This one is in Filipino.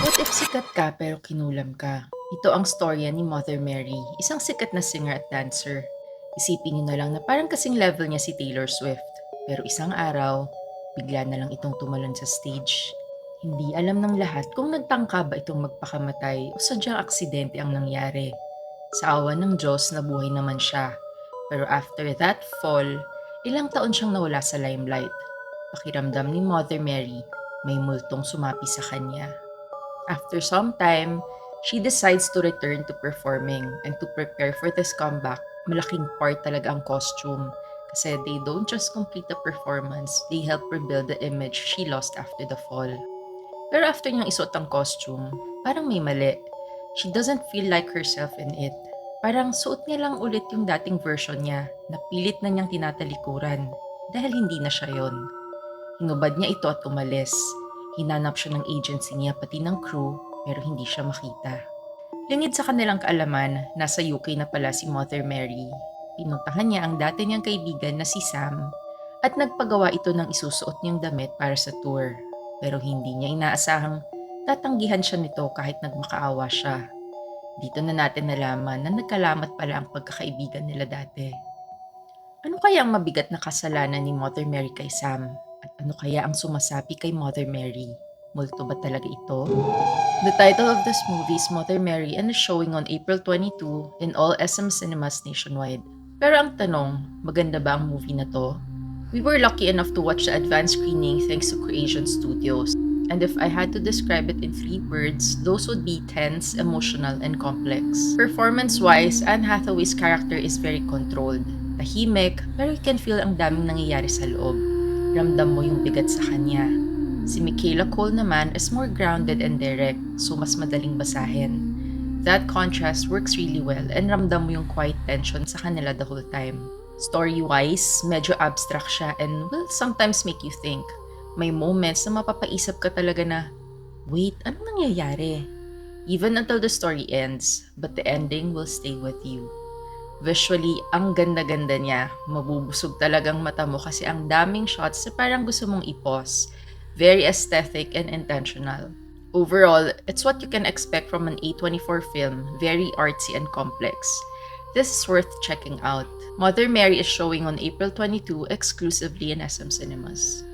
What if sikat ka pero kinulam ka? Ito ang storya ni Mother Mary, isang sikat na singer at dancer. Isipin niyo na lang na parang kasing level niya si Taylor Swift. Pero isang araw, bigla na lang itong tumalon sa stage. Hindi alam ng lahat kung nagtangka ba itong magpakamatay o sadyang aksidente ang nangyari. Sa awa ng Diyos, nabuhay naman siya. Pero after that fall, ilang taon siyang nawala sa limelight. Pakiramdam ni Mother Mary, may multong sumapi sa kanya. After some time, she decides to return to performing, and to prepare for this comeback, malaking part talaga ang costume. Kasi they don't just complete the performance, they help rebuild the image she lost after the fall. Pero after niyang isuot ang costume, parang may mali. She doesn't feel like herself in it. Parang suot niya lang ulit yung dating version niya na pilit na niyang tinatalikuran dahil hindi na siya yon. Hinubad niya ito at umalis. Hinanap siya ng agency niya pati ng crew pero hindi siya makita. Lingid sa kanilang kaalaman, nasa UK na pala si Mother Mary. Pinuntahan niya ang dati niyang kaibigan na si Sam at nagpagawa ito ng isusuot niyang damit para sa tour. Pero hindi niya inaasahang tatanggihan siya nito kahit nagmakaawa siya. Dito na natin nalaman na nagkalamat pala ang pagkakaibigan nila dati. Ano kaya ang mabigat na kasalanan ni Mother Mary kay Sam? At ano kaya ang sumasapi kay Mother Mary? Multo ba talaga ito? The title of this movie is Mother Mary and is showing on April 22 in all SM cinemas nationwide. Pero ang tanong, maganda ba ang movie na to? We were lucky enough to watch the advanced screening thanks to Creation Studios. And if I had to describe it in 3 words, those would be tense, emotional, and complex. Performance-wise, Anne Hathaway's character is very controlled. Tahimik, pero you can feel ang daming nangyayari sa loob. Ramdam mo yung bigat sa kanya. Si Michaela Cole naman is more grounded and direct, so mas madaling basahin. That contrast works really well and ramdam mo yung quiet tension sa kanila the whole time. Story-wise, medyo abstract siya and will sometimes make you think. May moments na mapapaisip ka talaga na, wait, anong nangyayari? Even until the story ends, but the ending will stay with you. Visually, ang ganda-ganda niya. Mabubusog talagang mata mo kasi ang daming shots na parang gusto mong i-pause. Very aesthetic and intentional. Overall, it's what you can expect from an A24 film, very artsy and complex. This is worth checking out. Mother Mary is showing on April 22 exclusively in SM Cinemas.